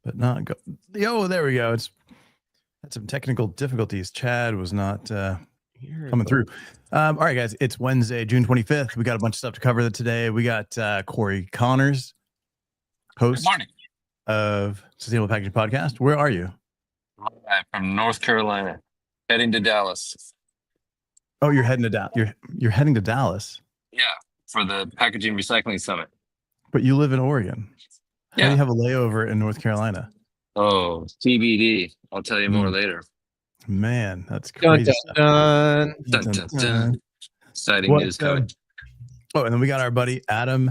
but not go. Yo, there we go. It's had some technical difficulties. Chad was not coming through. All right, guys. It's Wednesday, June 25th. We got a bunch of stuff to cover today. We got Corey Connors, host of Sustainable Packaging Podcast. Where are you? From North Carolina, heading to Dallas. Oh, you're heading to Dallas. You're heading to Dallas. Yeah, for the Packaging Recycling Summit. But you live in Oregon. How Yeah. do you have a layover in North Carolina? Oh, TBD. I'll tell you more later. Man, that's crazy. Dun, dun, dun, dun, dun. Exciting news coming. Oh, and then we got our buddy Adam,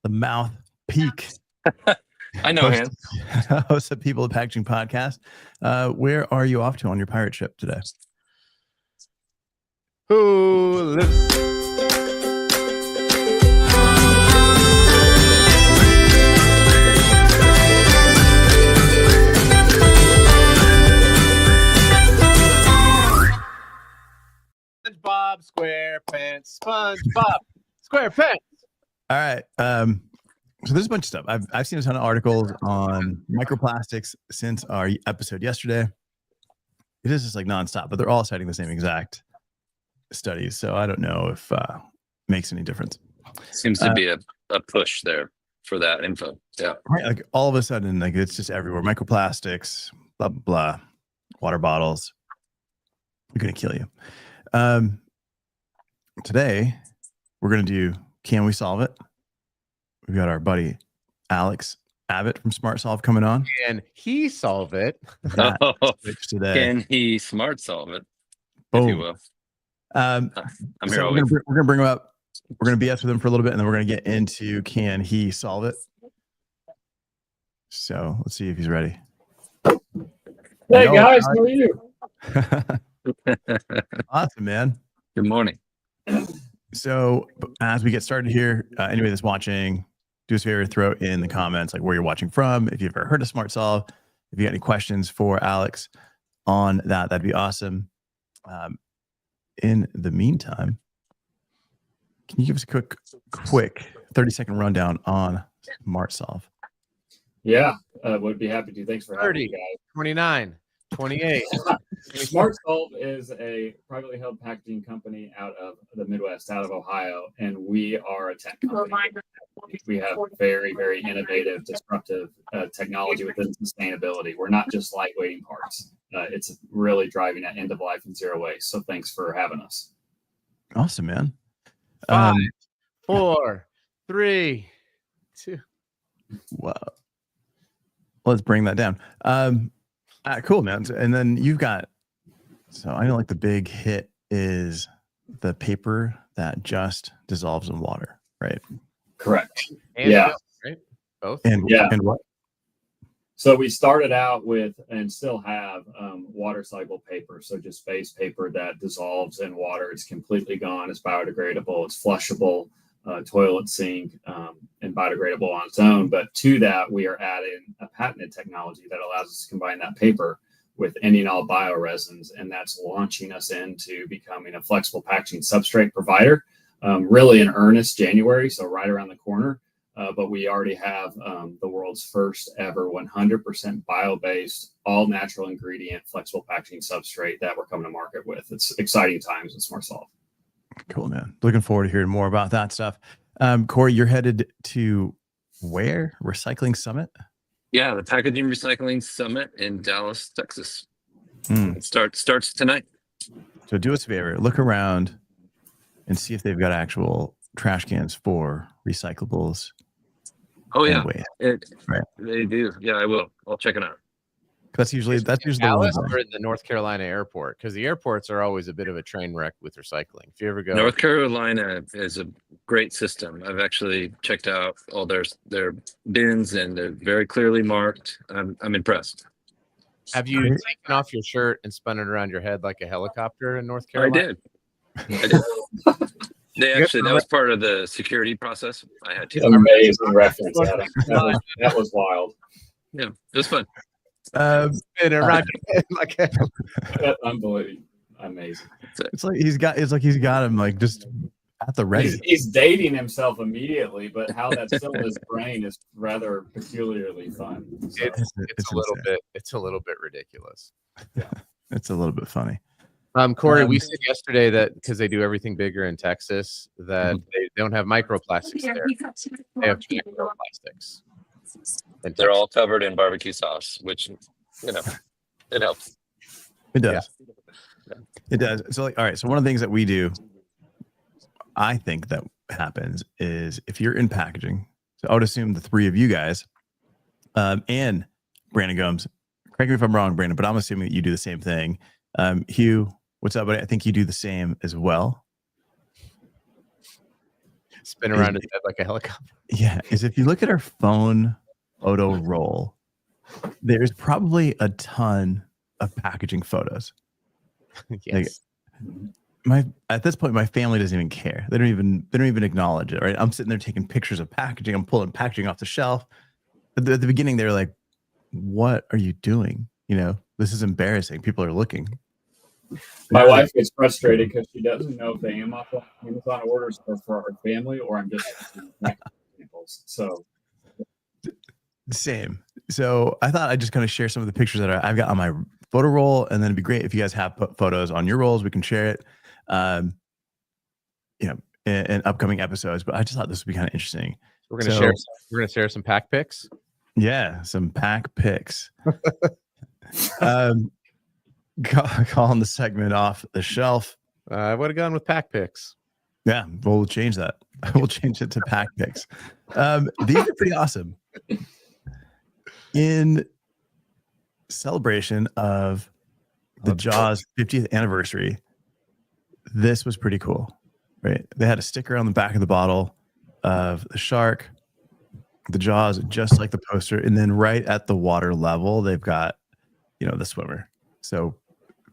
the Mouth Peak. I know him. Host of People of Packaging Podcast. Where are you off to on your pirate ship today? SpongeBob SquarePants, SpongeBob SquarePants. All right. So there's a bunch of stuff. I've seen a ton of articles on microplastics since our episode yesterday. It is just like nonstop, but they're all citing the same exact studies. So I don't know if it makes any difference. Seems to be a push there for that info. Yeah. Right. Like all of a sudden, like it's just everywhere. Microplastics, blah, blah, blah. Water bottles. We're going to kill you. Today, we're going to do Can We Solve It? We've got our buddy Alex Abbott from SmartSolve coming on. Can he solve it? Today. Can he smart solve it? Boom. If you will. I'm here so always. we're gonna bring him up. We're gonna BS with him for a little bit, and then we're gonna get into Can He Solve It? So let's see if he's ready. Hey guys, how are you? Awesome, man. Good morning. So as we get started here, anybody that's watching, do us a favor, throw in the comments like where you're watching from. If you've ever heard of SmartSolve, if you got any questions for Alex on that, that'd be awesome. In the meantime, can you give us a quick 30-second rundown on SmartSolve? Yeah, would be happy to. Thanks for having me, guys. 29, 28. SmartSolve is a privately held packaging company out of the Midwest, out of Ohio, and we are a tech company. We have very, very innovative, disruptive technology within sustainability. We're not just lightweighting parts. It's really driving at end of life and zero waste. So thanks for having us. Awesome, man. 5, 4, 3, 2. Wow. Let's bring that down. Cool, man. And then you've got, so I know like the big hit is the paper that just dissolves in water, right? Correct. And yeah. Right? Both. And what? So we started out with and still have water soluble paper. So just base paper that dissolves in water. It's completely gone. It's biodegradable. It's flushable, toilet sink, and biodegradable on its own. But to that, we are adding a patented technology that allows us to combine that paper with any and all bioresins. And that's launching us into becoming a flexible packaging substrate provider, really in earnest January. So right around the corner. But we already have the world's first ever 100% bio-based, all natural ingredient, flexible packaging substrate that we're coming to market with. It's exciting times in SmartSolve. Cool, man. Looking forward to hearing more about that stuff. Corey, you're headed to where? Recycling Summit? Yeah, the Packaging Recycling Summit in Dallas, Texas. It starts tonight. So do us a favor, look around and see if they've got actual trash cans for recyclables. Oh yeah, right. They do. Yeah, I will. I'll check it out. That's usually Dallas the one. or the North Carolina airport, because the airports are always a bit of a train wreck with recycling. If you ever go, North Carolina is a great system. I've actually checked out all their bins, and they're very clearly marked. I'm impressed. Have you taken off your shirt and spun it around your head like a helicopter in North Carolina? I did. That was part of the security process. I had to. Amazing reference, Adam. That was wild. Yeah, it was fun. Spin around your head like a Unbelievable. Amazing. It's like he's got him like just at the ready. He's dating himself immediately, but how that's still in his brain is rather peculiarly fun. So, It's a little bit ridiculous. yeah. It's a little bit funny. Corey, we said yesterday that because they do everything bigger in Texas, that they don't have microplastics there. They have microplastics. They're all covered in barbecue sauce, which, it helps. It does. Yeah. It does. So, all right. So one of the things that we do, I think that happens is if you're in packaging, so I would assume the three of you guys, and Brandon Gomes, correct me if I'm wrong, Brandon, but I'm assuming that you do the same thing. Hugh, what's up, buddy? I think you do the same as well. Spin around his head like a helicopter. Yeah. Is if you look at our phone photo roll, there's probably a ton of packaging photos. Yes. At this point, my family doesn't even care. They don't even acknowledge it. Right. I'm sitting there taking pictures of packaging. I'm pulling packaging off the shelf. At the beginning, they're like, "What are you doing? This is embarrassing. People are looking." My wife gets frustrated because she doesn't know if the Amazon orders are for our family or I'm just examples. So same. So I thought I'd just kind of share some of the pictures that I've got on my photo roll, and then it'd be great if you guys have put photos on your rolls. We can share it, in upcoming episodes. But I just thought this would be kind of interesting. We're gonna share some pack pics. Yeah, some pack pics. Calling the segment off the shelf. I would have gone with pack pics. Yeah, we'll change that. We'll change it to pack pics. These are pretty awesome. In celebration of the Jaws 50th anniversary, this was pretty cool, right? They had a sticker on the back of the bottle of the shark, the Jaws, just like the poster, and then right at the water level, they've got, the swimmer. So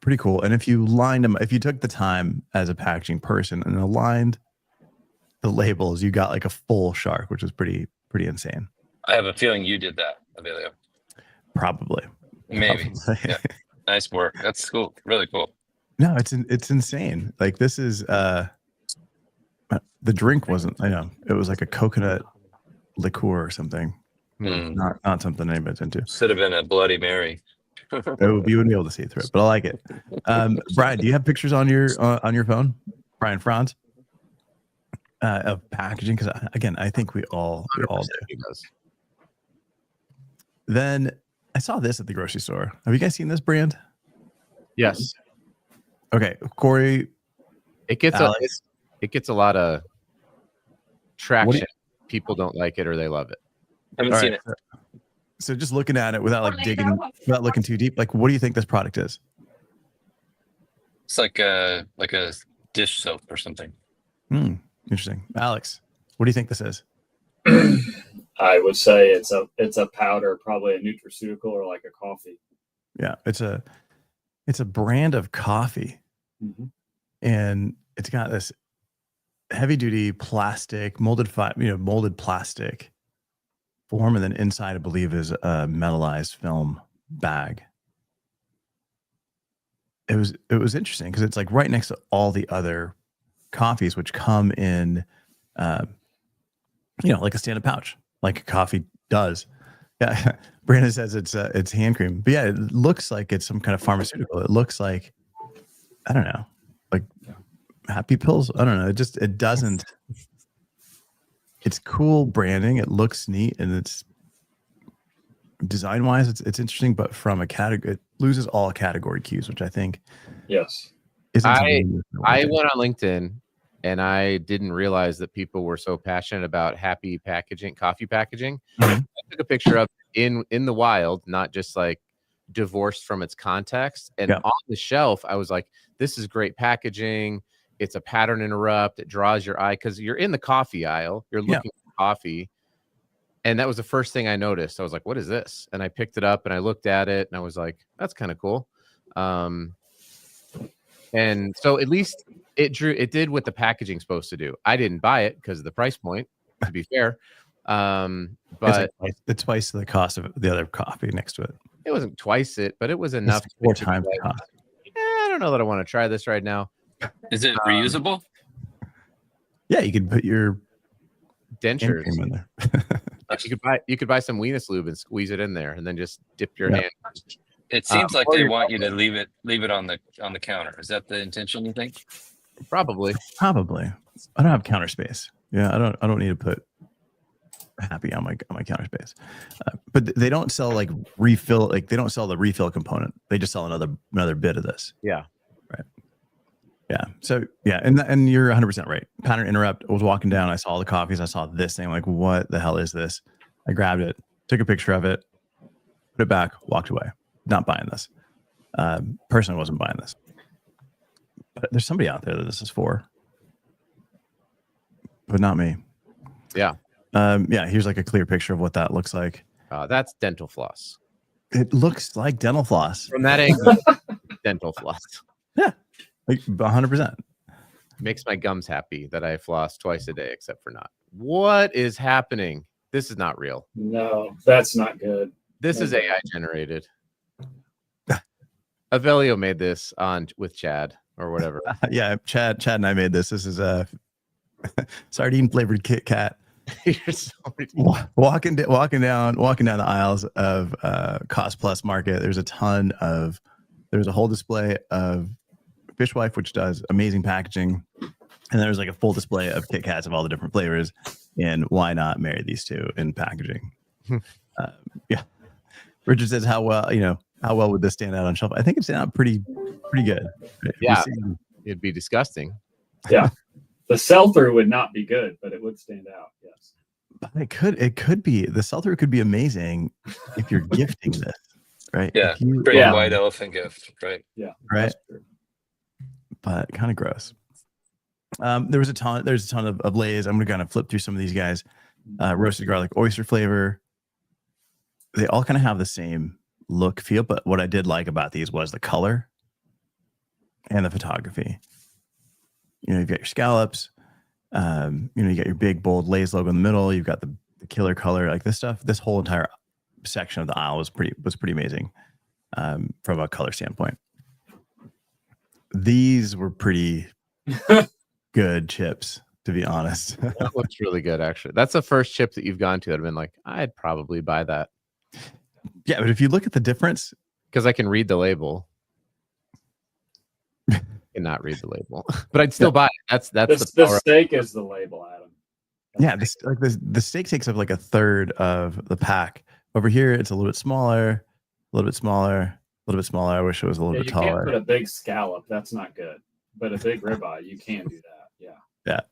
pretty cool. And if you lined them, if you took the time as a packaging person and aligned the labels, you got like a full shark, which was pretty insane. I have a feeling you did that, Avelio. Probably. Maybe. Yeah. Nice work. That's cool. Really cool. No, it's insane. Like this is the drink wasn't, I know, it was like a coconut liqueur or something. Not something anybody's into. Should have been a Bloody Mary. You wouldn't be able to see through it, but I like it. Brian, do you have pictures on your phone? Brian Franz, of packaging? Because again, I think we all do. Then I saw this at the grocery store. Have you guys seen this brand? Yes. Okay, Corey. It gets a lot of traction. People don't like it or they love it. Haven't seen it. So just looking at it without looking too deep, like what do you think this product is? It's like a dish soap or something. Interesting. Alex, what do you think this is? I would say it's a powder, probably a nutraceutical or like a coffee. Yeah, it's a brand of coffee, and it's got this heavy duty plastic molded plastic form, and then inside I believe is a metallized film bag. It was interesting because it's like right next to all the other coffees, which come in, like a standard pouch, like a coffee does. Yeah, Brandon says it's hand cream, but yeah, it looks like it's some kind of pharmaceutical. It looks like, I don't know, like happy pills. I don't know. It doesn't. It's cool branding. It looks neat, and it's design wise, it's interesting. But from a category, it loses all category cues, which I think. Yes. I went on LinkedIn, and I didn't realize that people were so passionate about happy packaging, coffee packaging. I took a picture of it in the wild, not just like divorced from its context. And on the shelf, I was like, "This is great packaging. It's a pattern interrupt. It draws your eye because you're in the coffee aisle. You're looking for coffee." And that was the first thing I noticed. I was like, what is this? And I picked it up and I looked at it and I was like, that's kind of cool. And so at least it did what the packaging's supposed to do. I didn't buy it because of the price point, to be fair. But it's twice the cost of the other coffee next to it. It wasn't twice it, but it was enough. It's 4 times the cost. I don't know that I want to try this right now. Is it reusable? Yeah, you could put your hand Dentures. cream in there. You could buy some Venus lube and squeeze it in there, and then just dip your Yeah. hand. It seems like or they your want you to leave it on the counter. Is that the intention, you think? Probably. Probably. I don't have counter space. Yeah, I don't need to put happy on my counter space. But they don't sell like refill. Like they don't sell the refill component. They just sell another bit of this. Yeah. Right. Yeah. So yeah, and you're 100% right. Pattern interrupt. I was walking down. I saw the coffees. I saw this thing. I'm like, what the hell is this? I grabbed it, took a picture of it, put it back, walked away. Not buying this. Personally, wasn't buying this. But there's somebody out there that this is for, but not me. Yeah. Yeah. Here's like a clear picture of what that looks like. That's dental floss. It looks like dental floss. From that angle, dental floss. Yeah, like 100%. Makes my gums happy that I floss twice a day, except for not. What is happening? This is not real. No, that's not good. This is AI generated. Avelio made this with Chad or whatever. Yeah, Chad and I made this. This is a sardine flavored Kit Kat. You're so ridiculous. Walking down the aisles of Cost Plus Market. There's a whole display of Fishwife, which does amazing packaging, and there's like a full display of Kit Kats of all the different flavors. And why not marry these two in packaging? Yeah, Richard says, how well would this stand out on shelf? I think it'd stand out pretty good. Yeah, it'd be disgusting. Yeah. The sell-through would not be good, but it would stand out. Yes. But it could be, the sell-through could be amazing if you're gifting this, right? Yeah. Great white elephant gift, right? Yeah. Right. But kind of gross. There's a ton of Lay's. I'm gonna kind of flip through some of these guys. Roasted garlic oyster flavor. They all kind of have the same look, feel, but what I did like about these was the color and the photography. You've got your scallops. You got your big bold Lay's logo in the middle. You've got the killer color, like this stuff. This whole entire section of the aisle was pretty amazing from a color standpoint. These were pretty good chips, to be honest. That looks really good, actually. That's the first chip that you've gone to that I've been like, I'd probably buy that. Yeah, but if you look at the difference, because I can read the label. Cannot read the label, but I'd still buy it. That's the steak is the label, Adam. Yeah, the steak takes up like a third of the pack. Over here, it's a little bit smaller, a little bit smaller, a little bit smaller. I wish it was a little bit taller. You can't put a big scallop. That's not good. But a big ribeye, you can do that. Yeah. Yeah.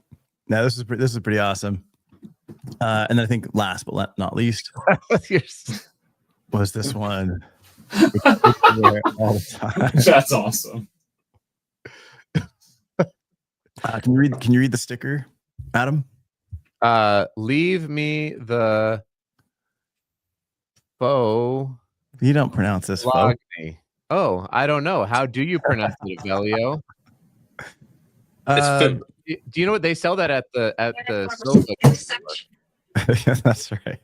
Now this is pretty awesome. And then I think last but not least was this one. All the time. That's awesome. Can you read the sticker, Adam? Leave me the faux. You don't pronounce this. Faux. Oh, I don't know. How do you pronounce it, Avelio? Do you know what they sell that at the sofa? Yeah, that's right.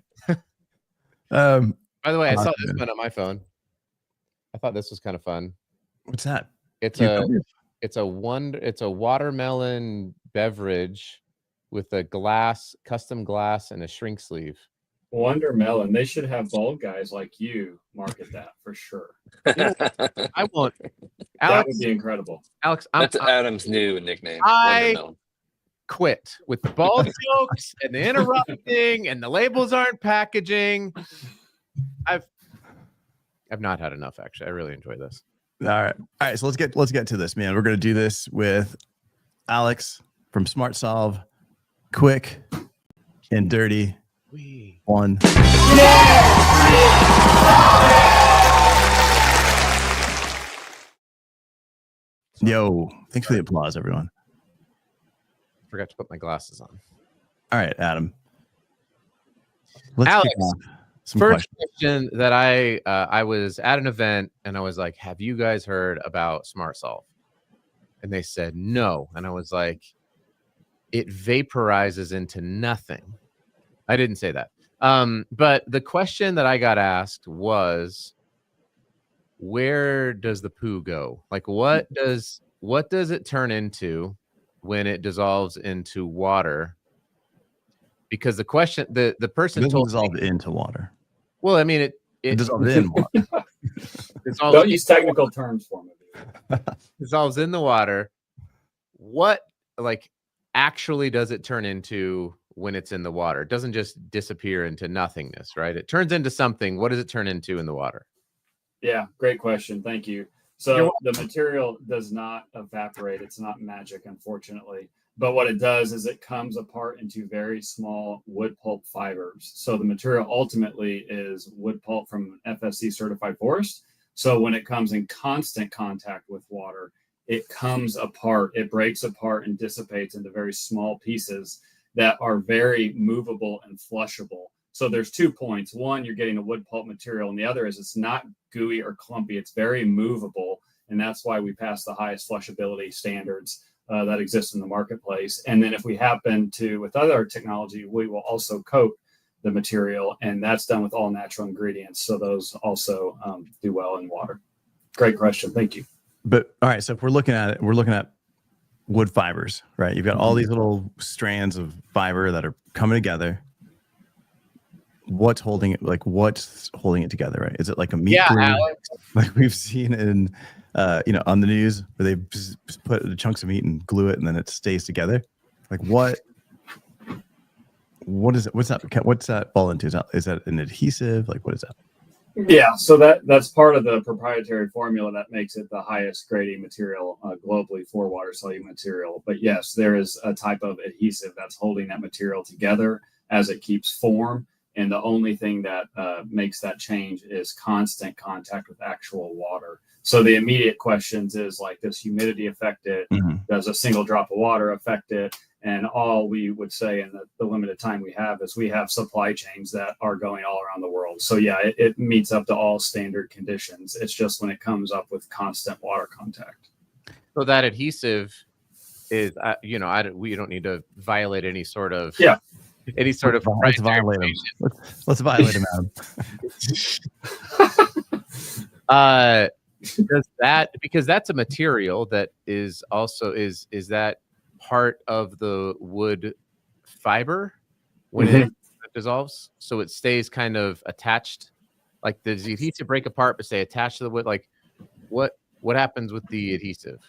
By the way, I saw this one on my phone. I thought this was kind of fun. What's that? It's a watermelon beverage with a custom glass and a shrink sleeve. Wonder Melon. They should have bald guys like you market that for sure. I won't. Alex, that would be incredible. Alex, that's Adam's new nickname. I quit with the bald jokes and the interrupting and the labels aren't packaging. I've not had enough, actually. I really enjoy this. All right. So let's get to this, man. We're gonna do this with Alex from SmartSolve. Quick and dirty. One. Yo, thanks for the applause, everyone. Forgot to put my glasses on. All right, Adam. Let's Alex, kick off some first questions. question that I was at an event and I was like, have you guys heard about SmartSolve? And they said no. And I was like, it vaporizes into nothing. I didn't say that. But the question that I got asked was, where does the poo go? Like, what does it turn into? when it dissolves into water? Because the question, the person It doesn't told dissolve me, into water. well, I mean, It dissolves in water. dissolves, Don't use technical terms for me. dissolves in the water. What, like, actually does it turn into when it's in the water? It doesn't just disappear into nothingness, right? It turns into something. What does it turn into in the water? Yeah, great question. Thank you. So the material does not evaporate. It's not magic, unfortunately. But what it does is it comes apart into very small wood pulp fibers. So the material ultimately is wood pulp from an FSC certified forest. So when it comes in constant contact with water, it comes apart, it breaks apart and dissipates into very small pieces that are very movable and flushable. So there's 2 points. One, you're getting a wood pulp material, and the other is it's not gooey or clumpy. It's very movable, and that's why we pass the highest flushability standards that exist in the marketplace. And then if we happen to, with other technology, we will also coat the material, and that's done with all natural ingredients. So those also do well in water. Great question. Thank you. But all right, so if we're looking at it, we're looking at wood fibers, right? You've got all these little strands of fiber that are coming together. What's holding it? Like, what's holding it together, right? Is it like a meat glue, Alex. like we've seen in, on the news, where they just put the chunks of meat and glue it, and then it stays together? Like, what is it? What's that fall into? Is that an adhesive? Like, what is that? Yeah, so that's part of the proprietary formula that makes it the highest grading material globally for water soluble material. But yes, there is a type of adhesive that's holding that material together as it keeps form. And the only thing that makes that change is constant contact with actual water. So the immediate questions is like, does humidity affect it? Mm-hmm. Does a single drop of water affect it? And all we would say in the limited time we have is we have supply chains that are going all around the world. So yeah, it meets up to all standard conditions. It's just when it comes up with constant water contact. So that adhesive is, we don't need to violate any sort of Let's violate him. Let's violate him, Adam. Does that, because that's a material that is also is that part of the wood fiber when it dissolves, so it stays kind of attached? Like, does the adhesive break apart but stay attached to the wood? Like, what happens with the adhesive?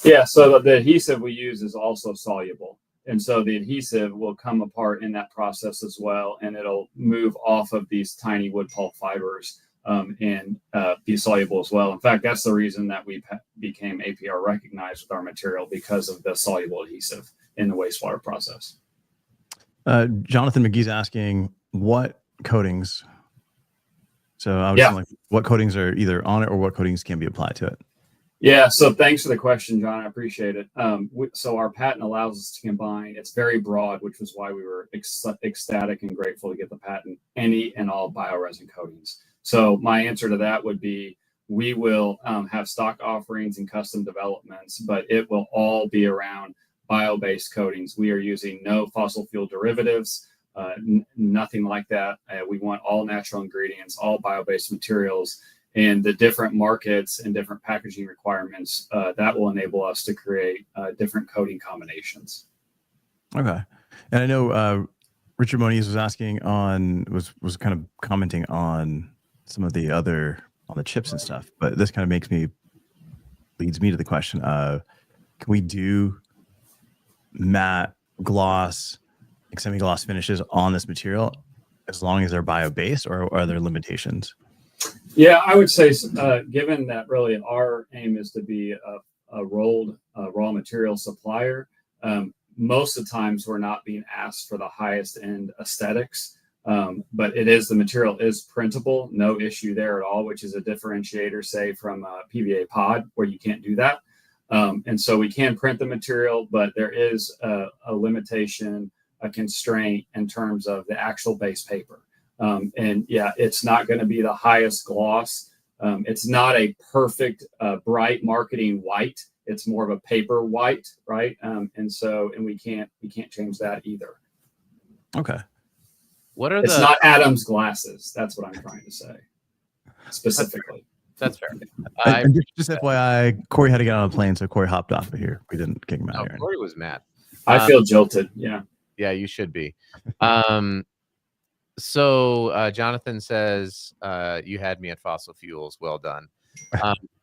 Yeah, so the adhesive we use is also soluble. And so the adhesive will come apart in that process as well, and it'll move off of these tiny wood pulp fibers and be soluble as well. In fact, that's the reason that we became APR recognized with our material, because of the soluble adhesive in the wastewater process. Jonathan McGee's asking what coatings. So I was like, what coatings are either on it, or what coatings can be applied to it? Yeah, so thanks for the question, John. I appreciate it. So our patent allows us to combine, it's very broad, which was why we were ecstatic and grateful to get the patent, any and all bioresin coatings. So my answer to that would be, we will have stock offerings and custom developments, but it will all be around bio-based coatings. We are using no fossil fuel derivatives, nothing like that. We want all natural ingredients, all bio-based materials. And the different markets and different packaging requirements that will enable us to create different coating combinations. Okay, and I know Richard Moniz was asking was kind of commenting on some of the other on the chips and stuff, but this kind of leads me to the question of, can we do matte, gloss, like semi-gloss finishes on this material as long as they're bio-based, or are there limitations? Yeah, I would say, given that really our aim is to be a rolled raw material supplier, most of the times we're not being asked for the highest end aesthetics, but the material is printable, no issue there at all, which is a differentiator, say, from a PVA pod, where you can't do that. And so we can print the material, but there is a limitation, a constraint in terms of the actual base paper. And yeah, it's not going to be the highest gloss. It's not a perfect, bright marketing white. It's more of a paper white, right? And we can't change that either. Okay. It's not Adam's glasses. That's what I'm trying to say specifically. That's fair. And just FYI, Corey had to get on a plane, so Corey hopped off of here. We didn't kick him out here. Corey was mad. I feel jilted. Yeah. Yeah, you should be. So Jonathan says, you had me at fossil fuels. Well done.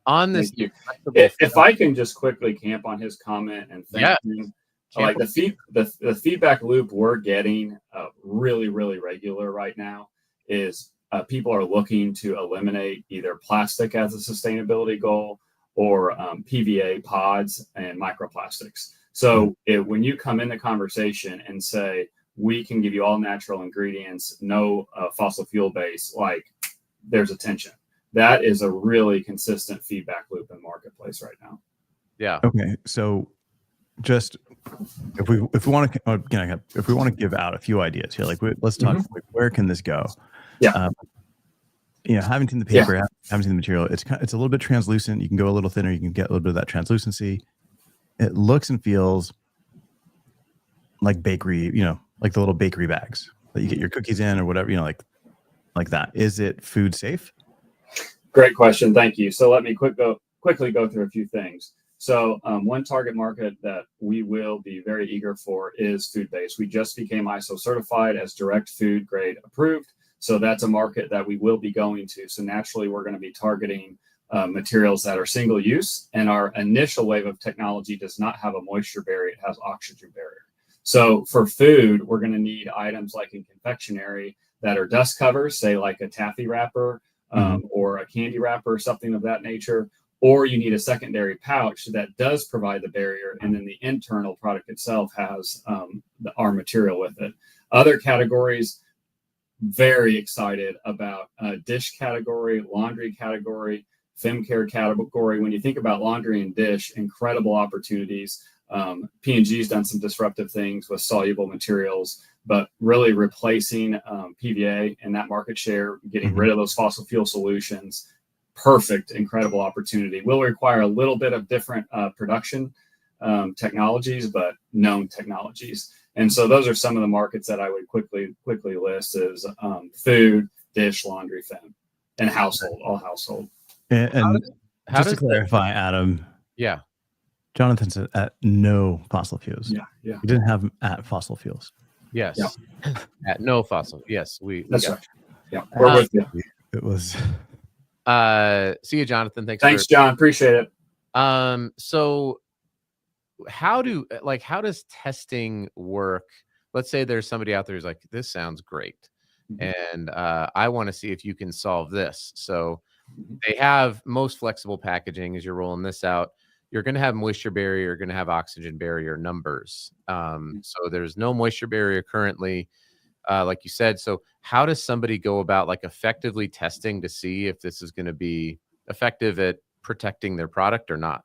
On this, if I can just quickly camp on his comment and thank him. Like the feedback loop we're getting really, really regular right now is people are looking to eliminate either plastic as a sustainability goal or PVA pods and microplastics. So when you come in the conversation and say, we can give you all natural ingredients, no fossil fuel base, like there's a tension. That is a really consistent feedback loop in marketplace right now. Yeah. Okay. So just if we want to give out a few ideas here, like let's talk like, where can this go? Yeah. Having seen the paper, having seen the material, it's a little bit translucent. You can go a little thinner. You can get a little bit of that translucency. It looks and feels like bakery, like the little bakery bags that you get your cookies in or whatever, like that. Is it food safe? Great question. Thank you. So let me quickly go through a few things. So one target market that we will be very eager for is food-based. We just became ISO certified as direct food grade approved. So that's a market that we will be going to. So naturally, we're going to be targeting materials that are single use. And our initial wave of technology does not have a moisture barrier. It has oxygen barrier. So for food, we're going to need items like in confectionery that are dust covers, say like a taffy wrapper or a candy wrapper or something of that nature. Or you need a secondary pouch that does provide the barrier, and then the internal product itself has our material with it. Other categories, very excited about dish category, laundry category, fem care category. When you think about laundry and dish, incredible opportunities. P&G's done some disruptive things with soluble materials, but really replacing PVA and that market share, getting rid of those fossil fuel solutions. Perfect, incredible opportunity. Will require a little bit of different production technologies, but known technologies. And so those are some of the markets that I would quickly list is food, dish, laundry, fem, and household, all household. And just to clarify, Adam. Yeah. Jonathan's at no fossil fuels. Yeah. We didn't have him at fossil fuels. Yes. Yeah. At no fossil. Yes. That's right. Yeah. We're with you. It was. See you, Jonathan. Thanks, John. Appreciate it. So how does testing work? Let's say there's somebody out there who's like, this sounds great. And I want to see if you can solve this. So they have most flexible packaging as you're rolling this out. You're going to have moisture barrier, you're going to have oxygen barrier numbers. So there's no moisture barrier currently, like you said. So how does somebody go about like effectively testing to see if this is going to be effective at protecting their product or not?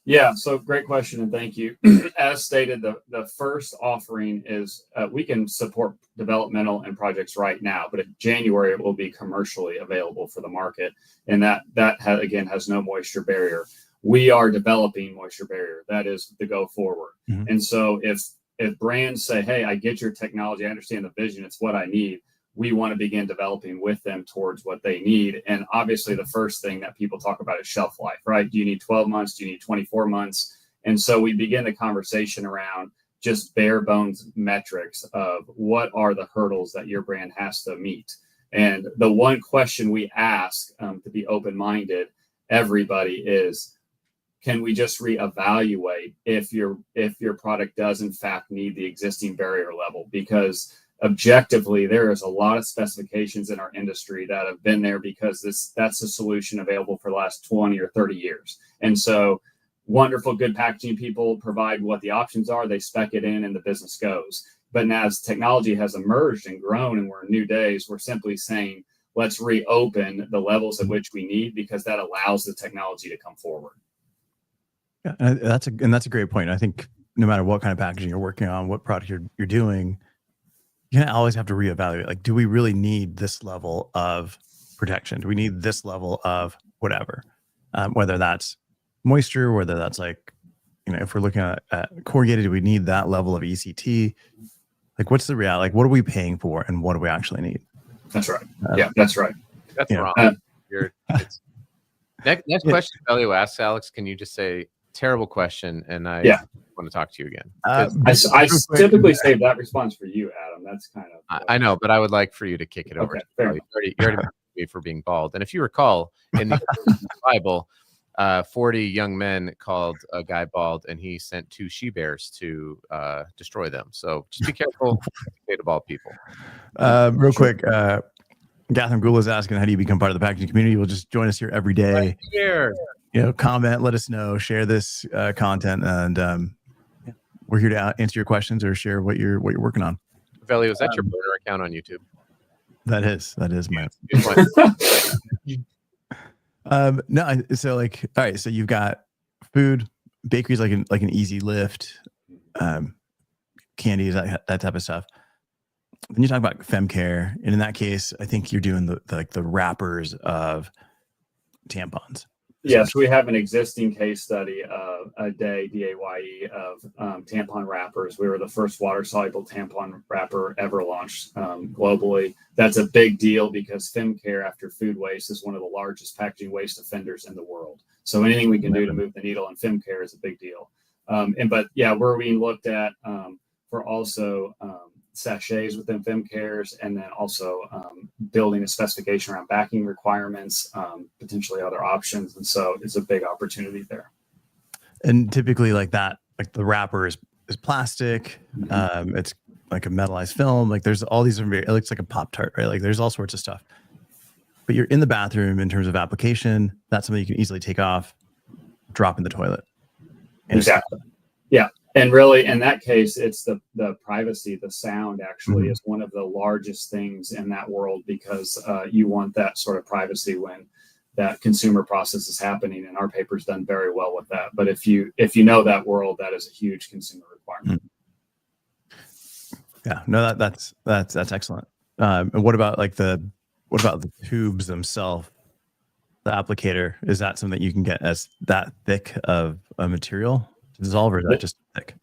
Yeah, so great question, and thank you. As stated, the first offering is we can support developmental and projects right now, but in January it will be commercially available for the market, and that again has no moisture barrier. We are developing moisture barrier. That is the go forward. And so if brands say, hey, I get your technology, I understand the vision, it's what I need, we want to begin developing with them towards what they need. And obviously the first thing that people talk about is shelf life, right? Do you need 12 months? Do you need 24 months? And so we begin the conversation around just bare bones metrics of what are the hurdles that your brand has to meet. And the one question we ask to be open-minded, everybody is, can we just reevaluate if your product does in fact need the existing barrier level? Because objectively, there is a lot of specifications in our industry that have been there because that's a solution available for the last 20 or 30 years. And so wonderful, good packaging people provide what the options are, they spec it in and the business goes. But now as technology has emerged and grown and we're in new days, we're simply saying, let's reopen the levels at which we need because that allows the technology to come forward. Yeah, and that's a great point. I think no matter what kind of packaging you're working on, what product you're doing, you always have to reevaluate. Like, do we really need this level of protection? Do we need this level of whatever? Whether that's moisture, whether that's like, if we're looking at corrugated, do we need that level of ECT? Like, what's the reality? Like, what are we paying for, and what do we actually need? That's right. Yeah, that's right. That's wrong. Next question Elio asks, Alex, can you just say terrible question? And I want to talk to you again. I typically save that response for you, Adam. That's kind of. I know, but I would like for you to kick it over. Okay, To fair you already mentioned me for being bald. And if you recall, in the Bible, 40 young men called a guy bald, and he sent 2 she-bears to destroy them. So just be careful to bald people. Real quick, Gatham Gula is asking, how do you become part of the packaging community? You'll just join us here every day. Here. Comment, let us know, share this content, and we're here to answer your questions or share what you're working on. Velio, is that your burner account on YouTube? That is my. No, so like, all right, so you've got food, bakeries, like an easy lift, candies, that type of stuff. Then you talk about femcare, and in that case, I think you're doing the wrappers of tampons. Yes, we have an existing case study of a day, DAYE, of tampon wrappers. We were the first water-soluble tampon wrapper ever launched globally. That's a big deal because femcare after food waste is one of the largest packaging waste offenders in the world. So anything we can do to move the needle on femcare is a big deal. But we're being looked at for also sachets within femcares, and then also building a specification around backing requirements, potentially other options. And so it's a big opportunity there. And typically like that, like the wrapper is plastic. It's like a metallized film. Like there's all these, it looks like a Pop-Tart, right? Like there's all sorts of stuff. But you're in the bathroom in terms of application. That's something you can easily take off, drop in the toilet. Exactly. Yeah. And really, in that case, it's the privacy, the sound actually is one of the largest things in that world, because you want that sort of privacy when that consumer process is happening. And our paper's done very well with that. But if you know that world, that is a huge consumer requirement. Yeah, no, that's excellent. And what about the tubes themselves? The applicator, is that something that you can get as that thick of a material to dissolve, or is that just thick?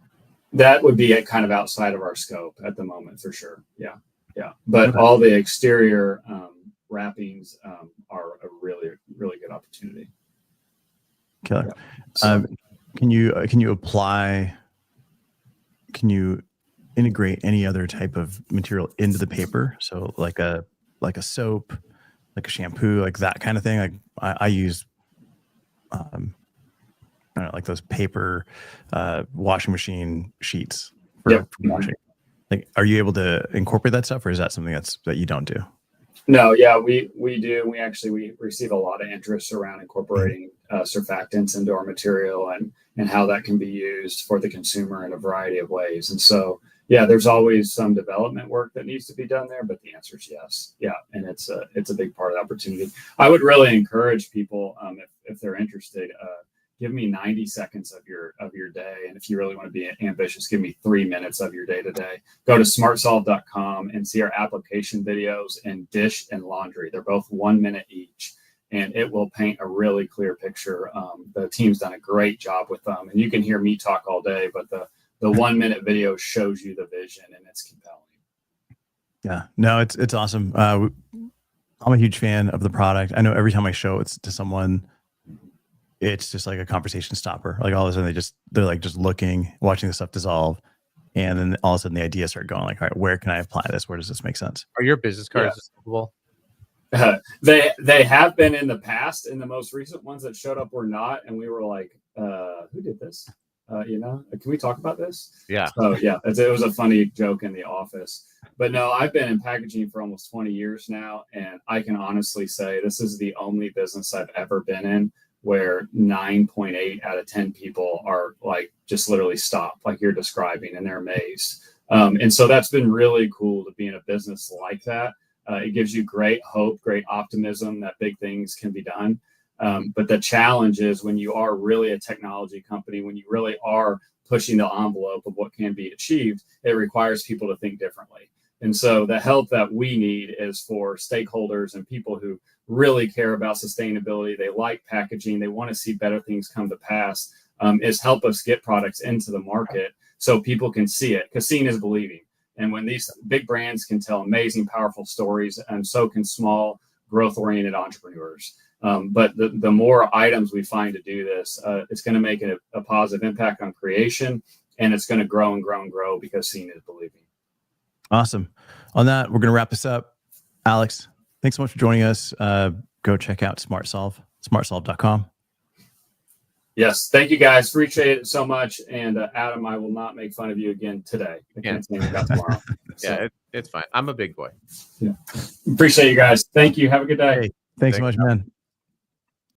That would be kind of outside of our scope at the moment, for sure. Yeah. But all the exterior wrappings are a really, really good opportunity. Killer. Yeah. So, can you integrate any other type of material into the paper? So like a soap, like a shampoo, like that kind of thing. Like I use, I don't know, like those paper washing machine sheets for washing. Like, are you able to incorporate that stuff, or is that something that you don't do? No, yeah, we do. We receive a lot of interest around incorporating surfactants into our material and how that can be used for the consumer in a variety of ways. And so, yeah, there's always some development work that needs to be done there, but the answer is yes. Yeah, and it's a big part of the opportunity. I would really encourage people, if they're interested, give me 90 seconds of your day. And if you really want to be ambitious, give me 3 minutes of your day today. Go to SmartSolve.com and see our application videos in dish and laundry. They're both 1 minute each, and it will paint a really clear picture. The team's done a great job with them, and you can hear me talk all day, but the 1 minute video shows you the vision, and it's compelling. Yeah, no, it's awesome. I'm a huge fan of the product. I know every time I show it to someone, it's just like a conversation stopper. Like all of a sudden they're like just looking, watching the stuff dissolve. And then all of a sudden the ideas start going like, all right, where can I apply this? Where does this make sense? Are your business cards dissolvable? They have been in the past, and the most recent ones that showed up were not. And we were like, who did this? Can we talk about this? Yeah. Oh yeah. It was a funny joke in the office, but no, I've been in packaging for almost 20 years now. And I can honestly say this is the only business I've ever been in where 9.8 out of 10 people are like, just literally stop like you're describing, and they're amazed. And so that's been really cool to be in a business like that. It gives you great hope, great optimism that big things can be done. But the challenge is when you are really a technology company, when you really are pushing the envelope of what can be achieved, it requires people to think differently. And so the help that we need is for stakeholders and people who really care about sustainability. They like packaging. They want to see better things come to pass, is help us get products into the market so people can see it, because seeing is believing. And when these big brands can tell amazing, powerful stories, and so can small, growth-oriented entrepreneurs. But the more items we find to do this, it's going to make a positive impact on creation, and it's going to grow and grow and grow because seeing is believing. Awesome. On that, we're going to wrap this up. Alex, thanks so much for joining us. Go check out SmartSolve, smartsolve.com. Yes. Thank you, guys. Appreciate it so much. And Adam, I will not make fun of you again today. I can't say about tomorrow. Yeah, it's fine. I'm a big boy. Yeah. Appreciate you guys. Thank you. Have a good day. Hey, thanks so much, man.